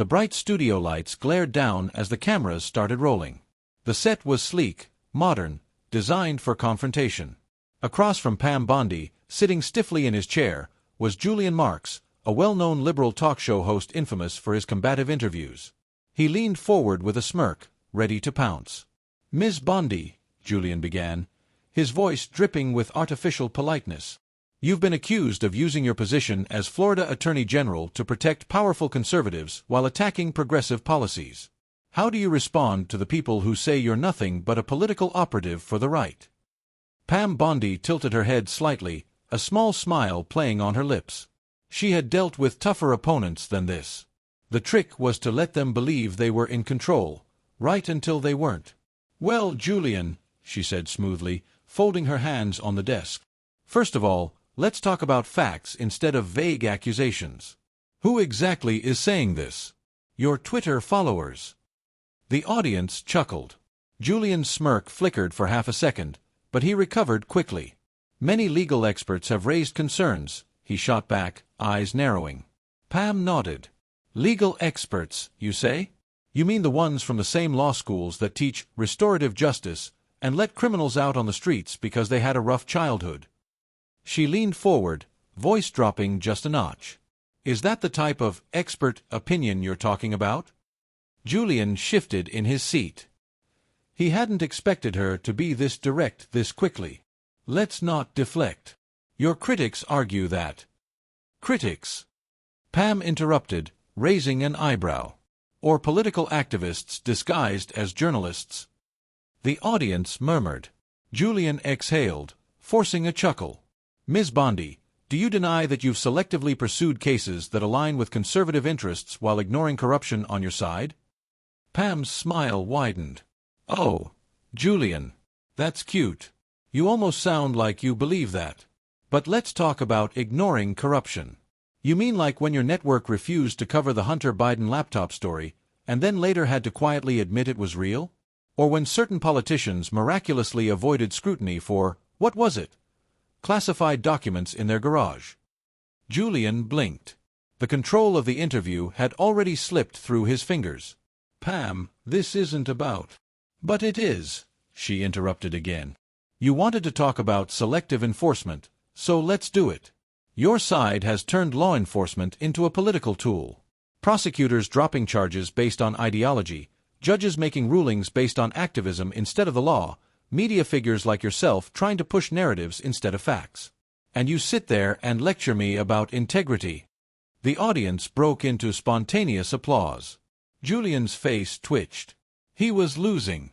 The bright studio lights glared down as the cameras started rolling. The set was sleek, modern, designed for confrontation. Across from Pam Bondi, sitting stiffly in his chair, was Julian Marks, a well-known liberal talk show host infamous for his combative interviews. He leaned forward with a smirk, ready to pounce. "Ms. Bondi," Julian began, his voice dripping with artificial politeness, "you've been accused of using your position as Florida Attorney General to protect powerful conservatives while attacking progressive policies. How do you respond to the people who say you're nothing but a political operative for the right?" Pam Bondi tilted her head slightly, a small smile playing on her lips. She had dealt with tougher opponents than this. The trick was to let them believe they were in control, right until they weren't. "Well, Julian," she said smoothly, folding her hands on the desk, "first of all, let's talk about facts instead of vague accusations. Who exactly is saying this? Your Twitter followers." The audience chuckled. Julian's smirk flickered for half a second, but he recovered quickly. "Many legal experts have raised concerns," he shot back, eyes narrowing. Pam nodded. "Legal experts, you say? You mean the ones from the same law schools that teach restorative justice and let criminals out on the streets because they had a rough childhood?" She leaned forward, voice dropping just a notch. "Is that the type of expert opinion you're talking about?" Julian shifted in his seat. He hadn't expected her to be this direct this quickly. "Let's not deflect. Your critics argue that." "Critics?" Pam interrupted, raising an eyebrow. "Or political activists disguised as journalists?" The audience murmured. Julian exhaled, forcing a chuckle. "Ms. Bondi, do you deny that you've selectively pursued cases that align with conservative interests while ignoring corruption on your side?" Pam's smile widened. "Oh, Julian, that's cute. You almost sound like you believe that. But let's talk about ignoring corruption. You mean like when your network refused to cover the Hunter Biden laptop story, and then later had to quietly admit it was real? Or when certain politicians miraculously avoided scrutiny for, what was it? Classified documents in their garage?" Julian blinked. The control of the interview had already slipped through his fingers. "Pam, this isn't about—" "But it is," she interrupted again. "You wanted to talk about selective enforcement, so let's do it. Your side has turned law enforcement into a political tool. Prosecutors dropping charges based on ideology, judges making rulings based on activism instead of the law, media figures like yourself trying to push narratives instead of facts. And you sit there and lecture me about integrity." The audience broke into spontaneous applause. Julian's face twitched. He was losing.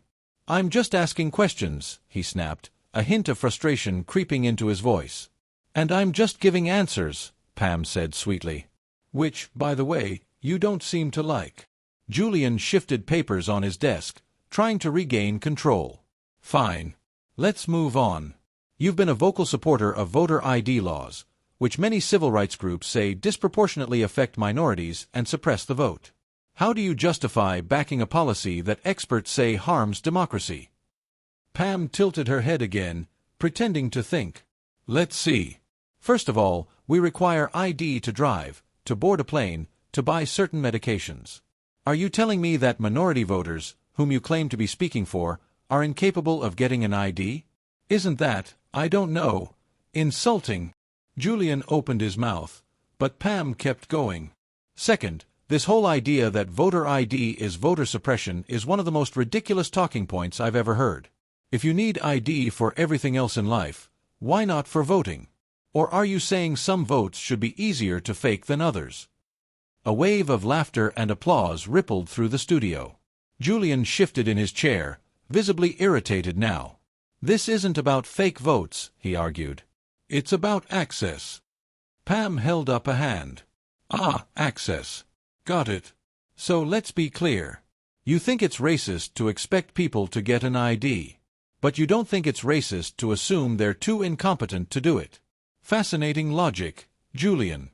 "I'm just asking questions," he snapped, a hint of frustration creeping into his voice. "And I'm just giving answers," Pam said sweetly. "Which, by the way, you don't seem to like." Julian shifted papers on his desk, trying to regain control. "Fine. Let's move on. You've been a vocal supporter of voter ID laws, which many civil rights groups say disproportionately affect minorities and suppress the vote. How do you justify backing a policy that experts say harms democracy?" Pam tilted her head again, pretending to think. "Let's see. First of all, we require ID to drive, to board a plane, to buy certain medications. Are you telling me that minority voters, whom you claim to be speaking for, are incapable of getting an ID? Isn't that, I don't know, insulting?" Julian opened his mouth, but Pam kept going. "Second, this whole idea that voter ID is voter suppression is one of the most ridiculous talking points I've ever heard. If you need ID for everything else in life, why not for voting? Or are you saying some votes should be easier to fake than others?" A wave of laughter and applause rippled through the studio. Julian shifted in his chair, visibly irritated now. "This isn't about fake votes," he argued. "It's about access." Pam held up a hand. "Ah, access. Got it. So let's be clear. You think it's racist to expect people to get an ID. But you don't think it's racist to assume they're too incompetent to do it. Fascinating logic, Julian."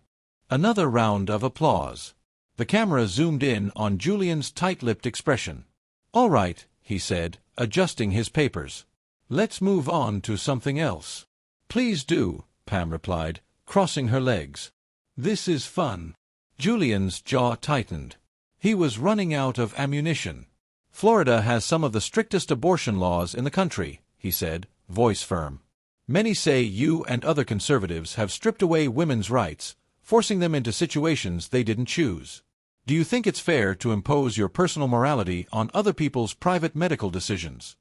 Another round of applause. The camera zoomed in on Julian's tight-lipped expression. "All right," he said, adjusting his papers. "Let's move on to something else." "Please do," Pam replied, crossing her legs. "This is fun." Julian's jaw tightened. He was running out of ammunition. Florida has some of the strictest abortion laws in the country, he said, voice firm. Many say you and other conservatives have stripped away women's rights, forcing them into situations they didn't choose. Do you think it's fair to impose your personal morality on other people's private medical decisions?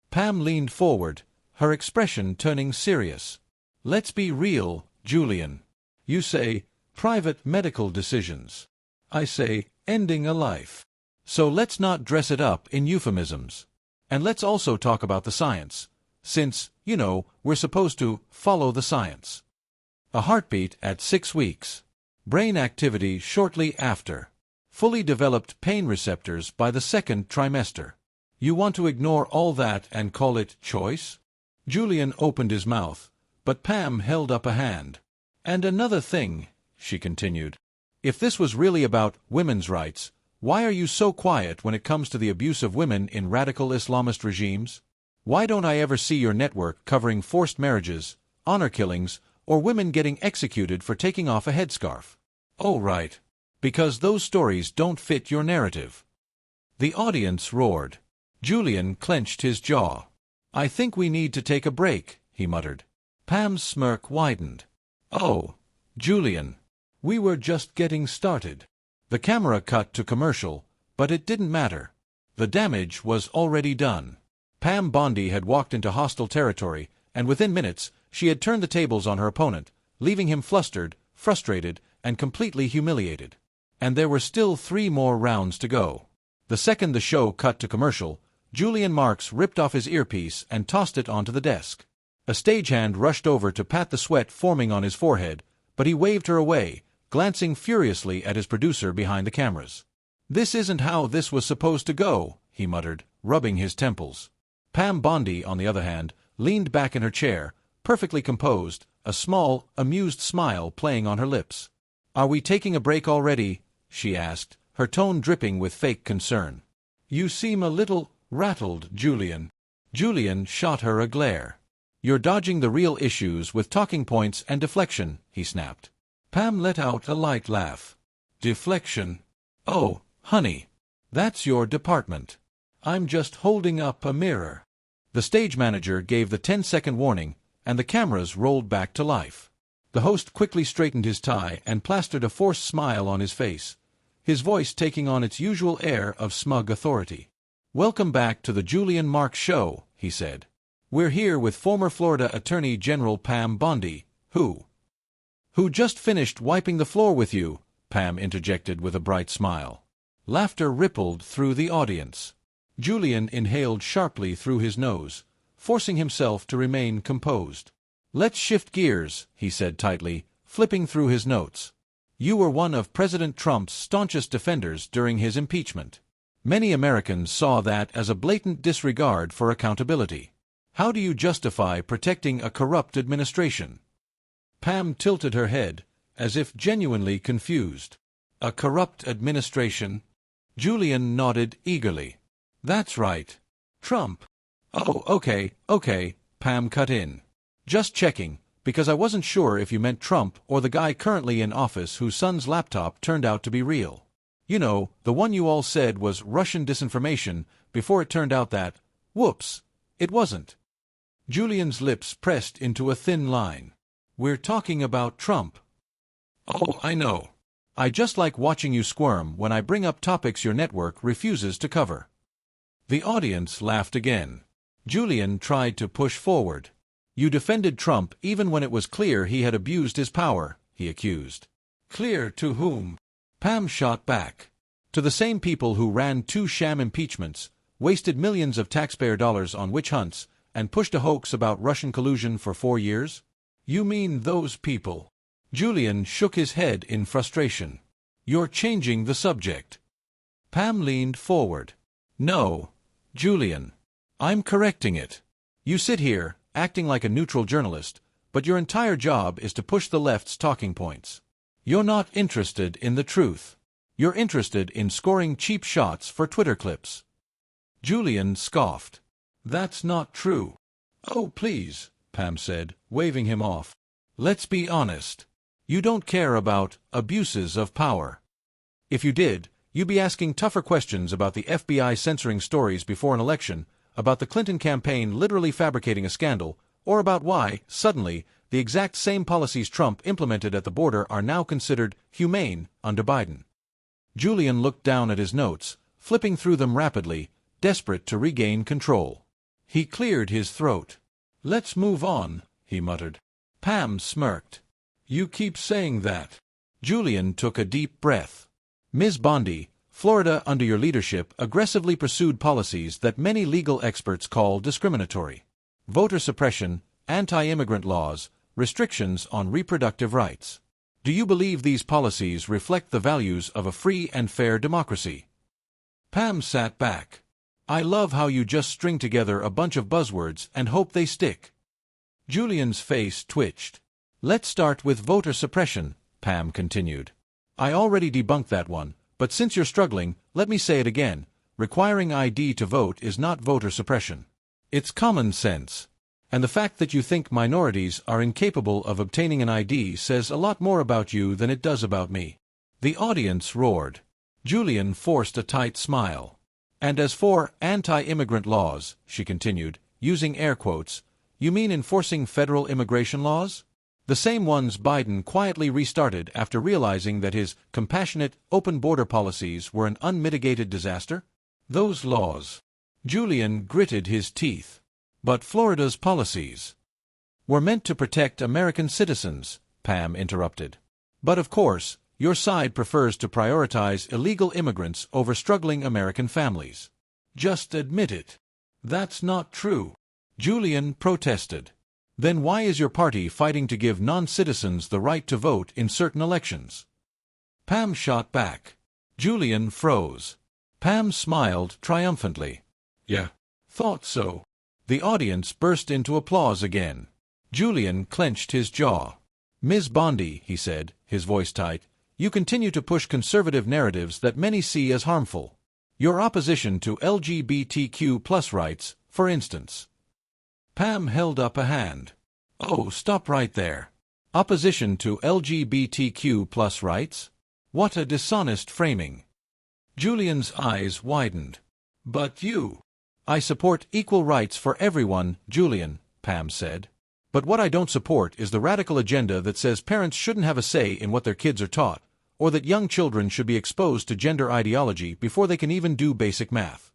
Pam leaned forward, her expression turning serious. Let's be real, Julian. You say, private medical decisions. I say, ending a life. So let's not dress it up in euphemisms. And let's also talk about the science. Since, we're supposed to follow the science. A heartbeat at 6 weeks. Brain activity shortly after. Fully developed pain receptors by the 2nd trimester. You want to ignore all that and call it choice? Julian opened his mouth, but Pam held up a hand. And another thing, she continued. If this was really about women's rights, why are you so quiet when it comes to the abuse of women in radical Islamist regimes? Why don't I ever see your network covering forced marriages, honor killings, or women getting executed for taking off a headscarf? Oh, right. Because those stories don't fit your narrative. The audience roared. Julian clenched his jaw. I think we need to take a break, he muttered. Pam's smirk widened. Oh, Julian. We were just getting started. The camera cut to commercial, but it didn't matter. The damage was already done. Pam Bondi had walked into hostile territory, and within minutes she had turned the tables on her opponent, leaving him flustered, frustrated, and completely humiliated. And there were still 3 more rounds to go. The second the show cut to commercial, Julian Marks ripped off his earpiece and tossed it onto the desk. A stagehand rushed over to pat the sweat forming on his forehead, but he waved her away, glancing furiously at his producer behind the cameras. This isn't how this was supposed to go, he muttered, rubbing his temples. Pam Bondi, on the other hand, leaned back in her chair, perfectly composed, a small, amused smile playing on her lips. Are we taking a break already? She asked, her tone dripping with fake concern. You seem a little rattled, Julian. Julian shot her a glare. You're dodging the real issues with talking points and deflection, he snapped. Pam let out a light laugh. Deflection? Oh, honey. That's your department. I'm just holding up a mirror. The stage manager gave the 10-second warning, and the cameras rolled back to life. The host quickly straightened his tie and plastered a forced smile on his face, his voice taking on its usual air of smug authority. Welcome back to the Julian Marks Show, he said. We're here with former Florida Attorney General Pam Bondi, who just finished wiping the floor with you, Pam interjected with a bright smile. Laughter rippled through the audience. Julian inhaled sharply through his nose, forcing himself to remain composed. Let's shift gears, he said tightly, flipping through his notes. You were one of President Trump's staunchest defenders during his impeachment. Many Americans saw that as a blatant disregard for accountability. How do you justify protecting a corrupt administration? Pam tilted her head, as if genuinely confused. A corrupt administration? Julian nodded eagerly. That's right. Trump. Oh, okay, Pam cut in. Just checking, because I wasn't sure if you meant Trump or the guy currently in office whose son's laptop turned out to be real. You know, the one you all said was Russian disinformation before it turned out that, whoops, it wasn't. Julian's lips pressed into a thin line. We're talking about Trump. Oh, I know. I just like watching you squirm when I bring up topics your network refuses to cover. The audience laughed again. Julian tried to push forward. You defended Trump even when it was clear he had abused his power, he accused. Clear to whom? Pam shot back. To the same people who ran 2 sham impeachments, wasted millions of taxpayer dollars on witch hunts, and pushed a hoax about Russian collusion for 4 years? You mean those people? Julian shook his head in frustration. You're changing the subject. Pam leaned forward. No, Julian. I'm correcting it. You sit here, acting like a neutral journalist, but your entire job is to push the left's talking points. You're not interested in the truth. You're interested in scoring cheap shots for Twitter clips. Julian scoffed. That's not true. Oh, please, Pam said, waving him off. Let's be honest. You don't care about abuses of power. If you did, you'd be asking tougher questions about the FBI censoring stories before an election, about the Clinton campaign literally fabricating a scandal, or about why, suddenly, the exact same policies Trump implemented at the border are now considered humane under Biden. Julian looked down at his notes, flipping through them rapidly, desperate to regain control. He cleared his throat. "Let's move on," he muttered. Pam smirked. "You keep saying that." Julian took a deep breath. "Ms. Bondi, Florida, under your leadership, aggressively pursued policies that many legal experts call discriminatory. Voter suppression, anti-immigrant laws, restrictions on reproductive rights. Do you believe these policies reflect the values of a free and fair democracy?" Pam sat back. "I love how you just string together a bunch of buzzwords and hope they stick." Julian's face twitched. "Let's start with voter suppression," Pam continued. "I already debunked that one, but since you're struggling, let me say it again. Requiring ID to vote is not voter suppression. It's common sense. And the fact that you think minorities are incapable of obtaining an ID says a lot more about you than it does about me." The audience roared. Julian forced a tight smile. "And as for anti-immigrant laws," she continued, using air quotes, "you mean enforcing federal immigration laws? The same ones Biden quietly restarted after realizing that his compassionate, open border policies were an unmitigated disaster? Those laws." Julian gritted his teeth. "But Florida's policies were meant to protect American citizens," Pam interrupted. "But of course, your side prefers to prioritize illegal immigrants over struggling American families. Just admit it." "That's not true," Julian protested. "Then why is your party fighting to give non-citizens the right to vote in certain elections?" Pam shot back. Julian froze. Pam smiled triumphantly. "Yeah, thought so." The audience burst into applause again. Julian clenched his jaw. "Ms. Bondi," he said, his voice tight, "you continue to push conservative narratives that many see as harmful. Your opposition to LGBTQ+ rights, for instance." Pam held up a hand. "Oh, stop right there. Opposition to LGBTQ+ rights? What a dishonest framing." Julian's eyes widened. "But you—" "I support equal rights for everyone, Julian," Pam said. "But what I don't support is the radical agenda that says parents shouldn't have a say in what their kids are taught, or that young children should be exposed to gender ideology before they can even do basic math."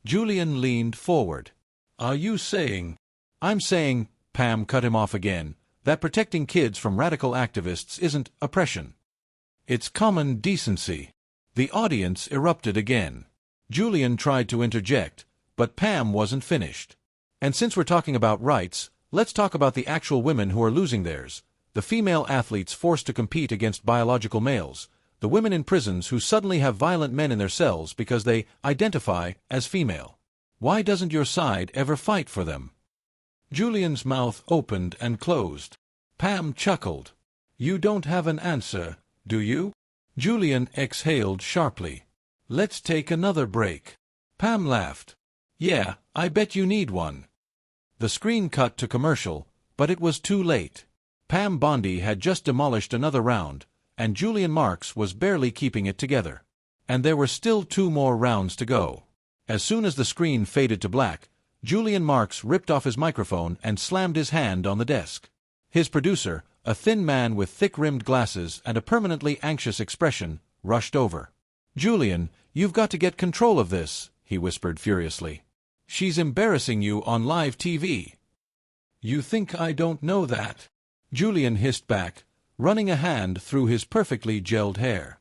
Julian leaned forward. "Are you saying—" "I'm saying," Pam cut him off again, "that protecting kids from radical activists isn't oppression. It's common decency." The audience erupted again. Julian tried to interject, but Pam wasn't finished. "And since we're talking about rights, let's talk about the actual women who are losing theirs, the female athletes forced to compete against biological males, the women in prisons who suddenly have violent men in their cells because they identify as female. Why doesn't your side ever fight for them?" Julian's mouth opened and closed. Pam chuckled. "You don't have an answer, do you?" Julian exhaled sharply. "Let's take another break." Pam laughed. "Yeah, I bet you need one." The screen cut to commercial, but it was too late. Pam Bondi had just demolished another round, and Julian Marks was barely keeping it together. And there were still 2 more rounds to go. As soon as the screen faded to black, Julian Marks ripped off his microphone and slammed his hand on the desk. His producer, a thin man with thick-rimmed glasses and a permanently anxious expression, rushed over. "Julian, you've got to get control of this," he whispered furiously. "She's embarrassing you on live TV." "You think I don't know that?" Julian hissed back, running a hand through his perfectly gelled hair.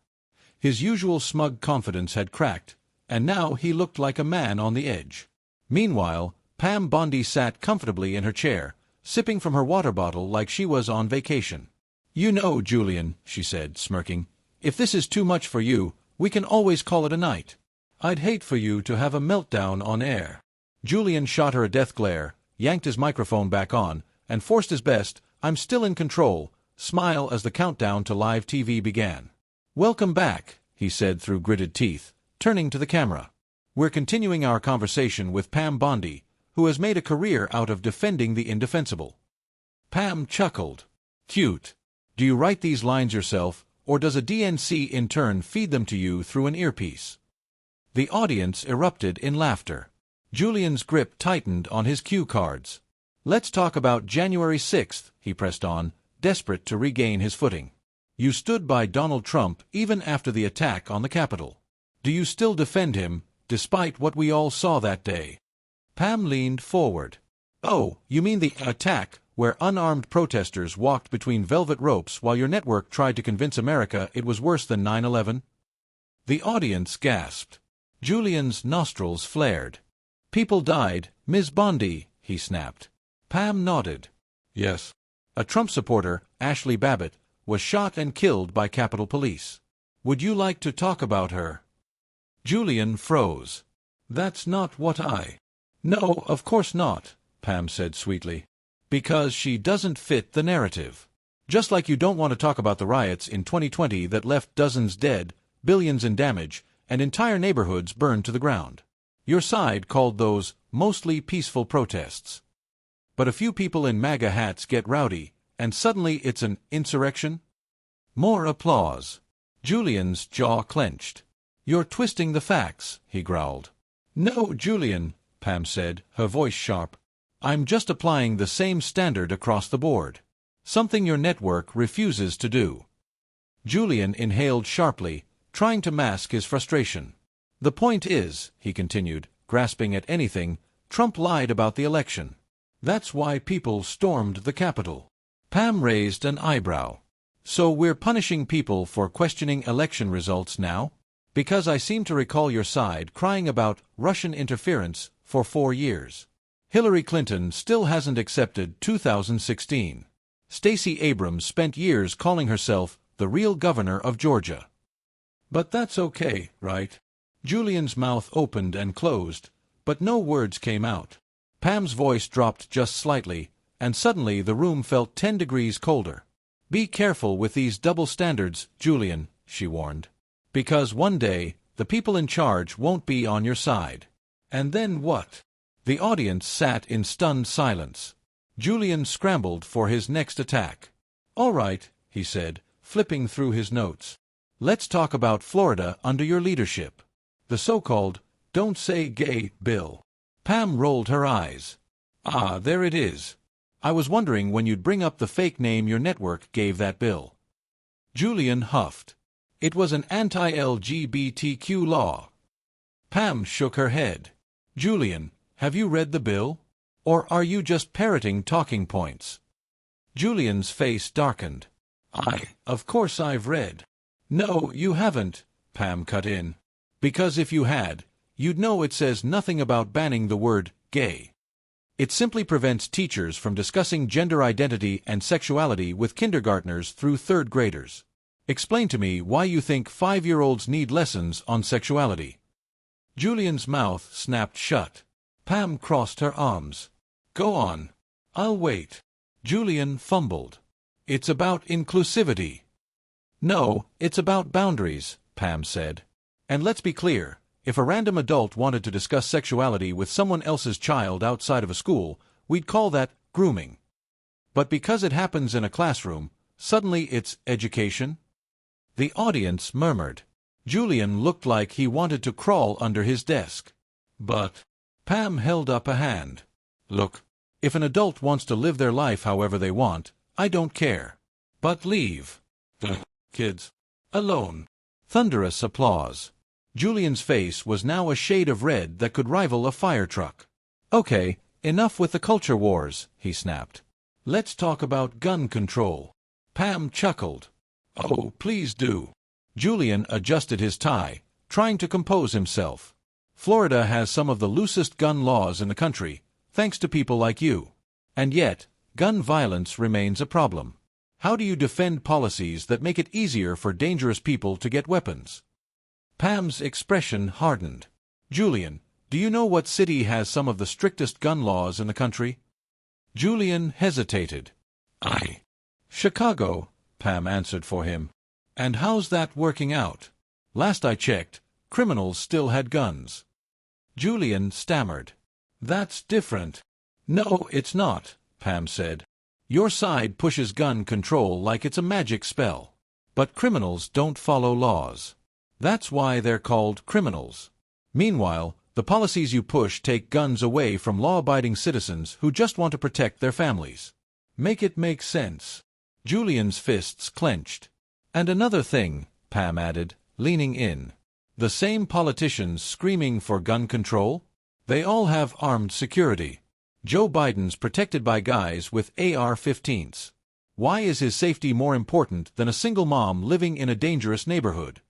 His usual smug confidence had cracked, and now he looked like a man on the edge. Meanwhile, Pam Bondi sat comfortably in her chair, sipping from her water bottle like she was on vacation. "You know, Julian," she said, smirking, "if this is too much for you, we can always call it a night. I'd hate for you to have a meltdown on air." Julian shot her a death glare, yanked his microphone back on, and forced his best, "I'm still in control," smile as the countdown to live TV began. "Welcome back," he said through gritted teeth, turning to the camera. "We're continuing our conversation with Pam Bondi, who has made a career out of defending the indefensible." Pam chuckled. "Cute. Do you write these lines yourself, or does a DNC in turn feed them to you through an earpiece? The audience erupted in laughter. Julian's grip tightened on his cue cards. Let's talk about January 6th, he pressed on, desperate to regain his footing. You stood by Donald Trump even after the attack on the Capitol. Do you still defend him, despite what we all saw that day? Pam leaned forward. Oh, you mean the attack, where unarmed protesters walked between velvet ropes while your network tried to convince America it was worse than 9/11? The audience gasped. Julian's nostrils flared. People died, Ms. Bondi, he snapped. Pam nodded. Yes. A Trump supporter, Ashley Babbitt, was shot and killed by Capitol Police. Would you like to talk about her? Julian froze. That's not what I... No, of course not, Pam said sweetly. Because she doesn't fit the narrative. Just like you don't want to talk about the riots in 2020 that left dozens dead, billions in damage, and entire neighborhoods burned to the ground. Your side called those mostly peaceful protests. But a few people in MAGA hats get rowdy, and suddenly it's an insurrection? More applause. Julian's jaw clenched. You're twisting the facts, he growled. No, Julian, Pam said, her voice sharp. I'm just applying the same standard across the board. Something your network refuses to do. Julian inhaled sharply, trying to mask his frustration. The point is, he continued, grasping at anything, Trump lied about the election. That's why people stormed the Capitol. Pam raised an eyebrow. So we're punishing people for questioning election results now? Because I seem to recall your side crying about Russian interference for 4 years. Hillary Clinton still hasn't accepted 2016. Stacey Abrams spent years calling herself the real governor of Georgia. But that's okay, right? Julian's mouth opened and closed, but no words came out. Pam's voice dropped just slightly, and suddenly the room felt 10 degrees colder. Be careful with these double standards, Julian, she warned. Because one day, the people in charge won't be on your side. And then what? The audience sat in stunned silence. Julian scrambled for his next attack. All right, he said, flipping through his notes. Let's talk about Florida under your leadership. The so-called Don't Say Gay bill. Pam rolled her eyes. Ah, there it is. I was wondering when you'd bring up the fake name your network gave that bill. Julian huffed. It was an anti-LGBTQ law. Pam shook her head. Julian, have you read the bill? Or are you just parroting talking points? Julian's face darkened. Of course I've read. No, you haven't, Pam cut in. Because if you had, you'd know it says nothing about banning the word gay. It simply prevents teachers from discussing gender identity and sexuality with kindergartners through 3rd graders. Explain to me why you think 5-year-olds need lessons on sexuality. Julian's mouth snapped shut. Pam crossed her arms. Go on. I'll wait. Julian fumbled. It's about inclusivity. No, it's about boundaries, Pam said. And let's be clear, if a random adult wanted to discuss sexuality with someone else's child outside of a school, we'd call that grooming. But because it happens in a classroom, suddenly it's education? The audience murmured. Julian looked like he wanted to crawl under his desk. But Pam held up a hand. Look, if an adult wants to live their life however they want, I don't care. But leave the kids alone. Thunderous applause. Julian's face was now a shade of red that could rival a fire truck. Okay, enough with the culture wars, he snapped. Let's talk about gun control. Pam chuckled. Oh, please do. Julian adjusted his tie, trying to compose himself. Florida has some of the loosest gun laws in the country, thanks to people like you. And yet, gun violence remains a problem. How do you defend policies that make it easier for dangerous people to get weapons? Pam's expression hardened. Julian, do you know what city has some of the strictest gun laws in the country? Julian hesitated. Chicago, Pam answered for him. And how's that working out? Last I checked, criminals still had guns. Julian stammered. That's different. No, it's not, Pam said. Your side pushes gun control like it's a magic spell. But criminals don't follow laws. That's why they're called criminals. Meanwhile, the policies you push take guns away from law-abiding citizens who just want to protect their families. Make it make sense. Julian's fists clenched. And another thing, Pam added, leaning in. The same politicians screaming for gun control? They all have armed security. Joe Biden's protected by guys with AR-15s. Why is his safety more important than a single mom living in a dangerous neighborhood?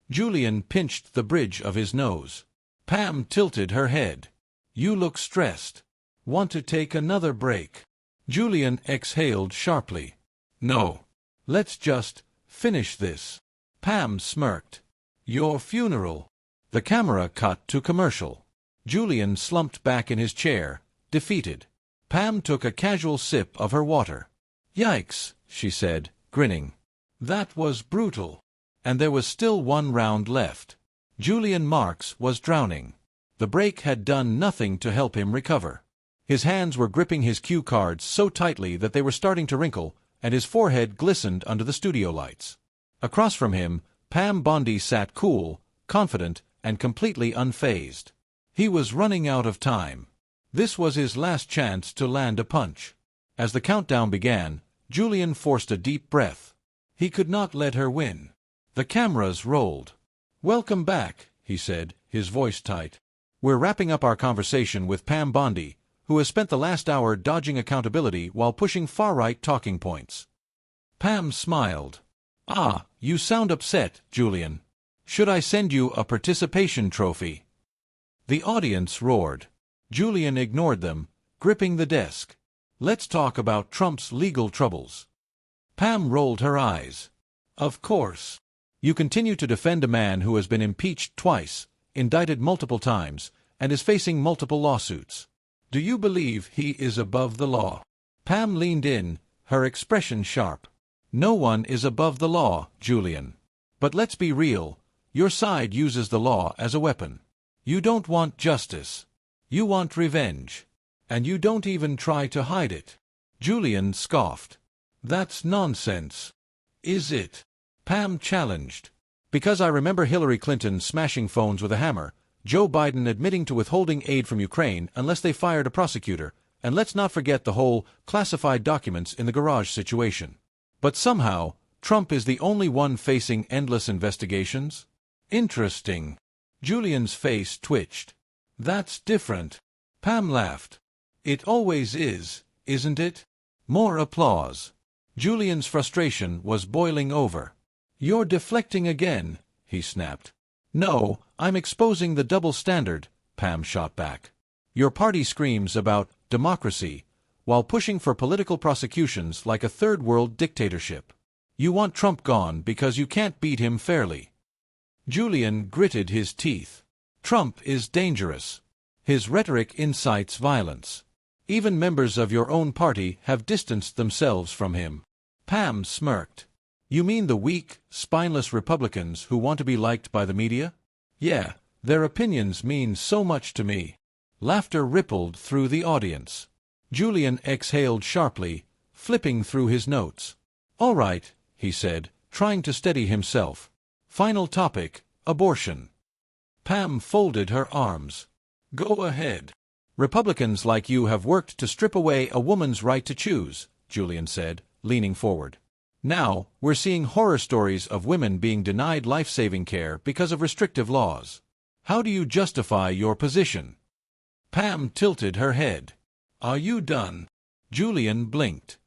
Julian pinched the bridge of his nose. Pam tilted her head. You look stressed. Want to take another break? Julian exhaled sharply. No. Let's just finish this. Pam smirked. Your funeral. The camera cut to commercial. Julian slumped back in his chair, defeated. Pam took a casual sip of her water. Yikes, she said, grinning. That was brutal. And there was still one round left. Julian Marks was drowning. The break had done nothing to help him recover. His hands were gripping his cue cards so tightly that they were starting to wrinkle, and his forehead glistened under the studio lights. Across from him, Pam Bondi sat cool, confident, and completely unfazed. He was running out of time. This was his last chance to land a punch. As the countdown began, Julian forced a deep breath. He could not let her win. The cameras rolled. Welcome back, he said, his voice tight. We're wrapping up our conversation with Pam Bondi, who has spent the last hour dodging accountability while pushing far-right talking points. Pam smiled. Ah, you sound upset, Julian. Should I send you a participation trophy? The audience roared. Julian ignored them, gripping the desk. Let's talk about Trump's legal troubles. Pam rolled her eyes. Of course. You continue to defend a man who has been impeached twice, indicted multiple times, and is facing multiple lawsuits. Do you believe he is above the law? Pam leaned in, her expression sharp. No one is above the law, Julian. But let's be real, your side uses the law as a weapon. You don't want justice. You want revenge. And you don't even try to hide it. Julian scoffed. That's nonsense. Is it? Pam challenged. Because I remember Hillary Clinton smashing phones with a hammer, Joe Biden admitting to withholding aid from Ukraine unless they fired a prosecutor, and let's not forget the whole classified documents in the garage situation. But somehow, Trump is the only one facing endless investigations? Interesting. Julian's face twitched. That's different. Pam laughed. It always is, isn't it? More applause. Julian's frustration was boiling over. You're deflecting again, he snapped. No, I'm exposing the double standard, Pam shot back. Your party screams about democracy, while pushing for political prosecutions like a third-world dictatorship. You want Trump gone because you can't beat him fairly. Julian gritted his teeth. Trump is dangerous. His rhetoric incites violence. Even members of your own party have distanced themselves from him. Pam smirked. You mean the weak, spineless Republicans who want to be liked by the media? Yeah, their opinions mean so much to me. Laughter rippled through the audience. Julian exhaled sharply, flipping through his notes. All right, he said, trying to steady himself. Final topic, abortion. Pam folded her arms. Go ahead. Republicans like you have worked to strip away a woman's right to choose, Julian said, leaning forward. Now, we're seeing horror stories of women being denied life-saving care because of restrictive laws. How do you justify your position? Pam tilted her head. Are you done? Julian blinked.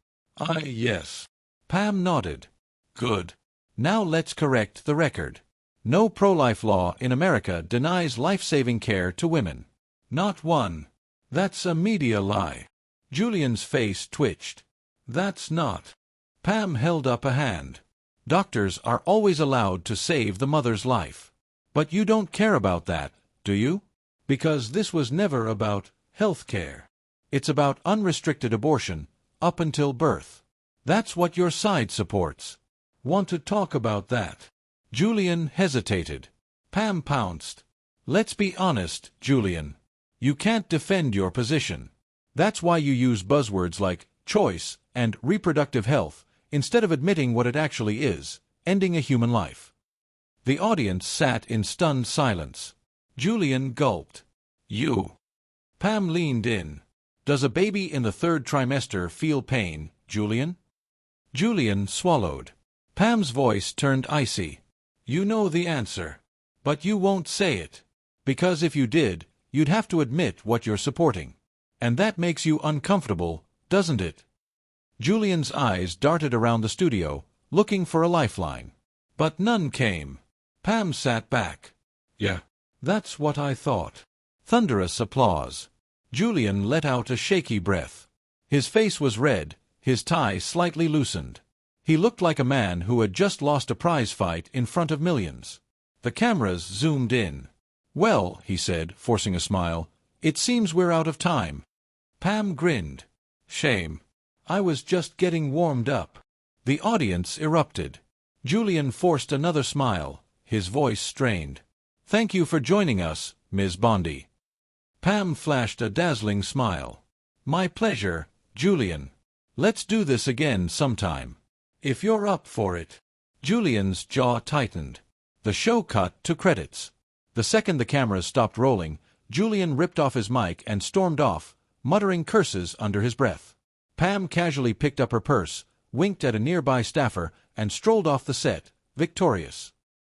Yes. Pam nodded. Good. Now let's correct the record. No pro-life law in America denies life-saving care to women. Not one. That's a media lie. Julian's face twitched. That's not. Pam held up a hand. Doctors are always allowed to save the mother's life. But you don't care about that, do you? Because this was never about health care. It's about unrestricted abortion, up until birth. That's what your side supports. Want to talk about that? Julian hesitated. Pam pounced. Let's be honest, Julian. You can't defend your position. That's why you use buzzwords like choice and reproductive health, instead of admitting what it actually is, ending a human life. The audience sat in stunned silence. Julian gulped. You. Pam leaned in. Does a baby in the third trimester feel pain, Julian? Julian swallowed. Pam's voice turned icy. You know the answer. But you won't say it. Because if you did, you'd have to admit what you're supporting. And that makes you uncomfortable, doesn't it? Julian's eyes darted around the studio, looking for a lifeline. But none came. Pam sat back. Yeah. That's what I thought. Thunderous applause. Julian let out a shaky breath. His face was red, his tie slightly loosened. He looked like a man who had just lost a prize fight in front of millions. The cameras zoomed in. Well, he said, forcing a smile, it seems we're out of time. Pam grinned. Shame. I was just getting warmed up. The audience erupted. Julian forced another smile, his voice strained. Thank you for joining us, Ms. Bondi. Pam flashed a dazzling smile. My pleasure, Julian. Let's do this again sometime. If you're up for it. Julian's jaw tightened. The show cut to credits. The second the cameras stopped rolling, Julian ripped off his mic and stormed off, muttering curses under his breath. Pam casually picked up her purse, winked at a nearby staffer, and strolled off the set, victorious.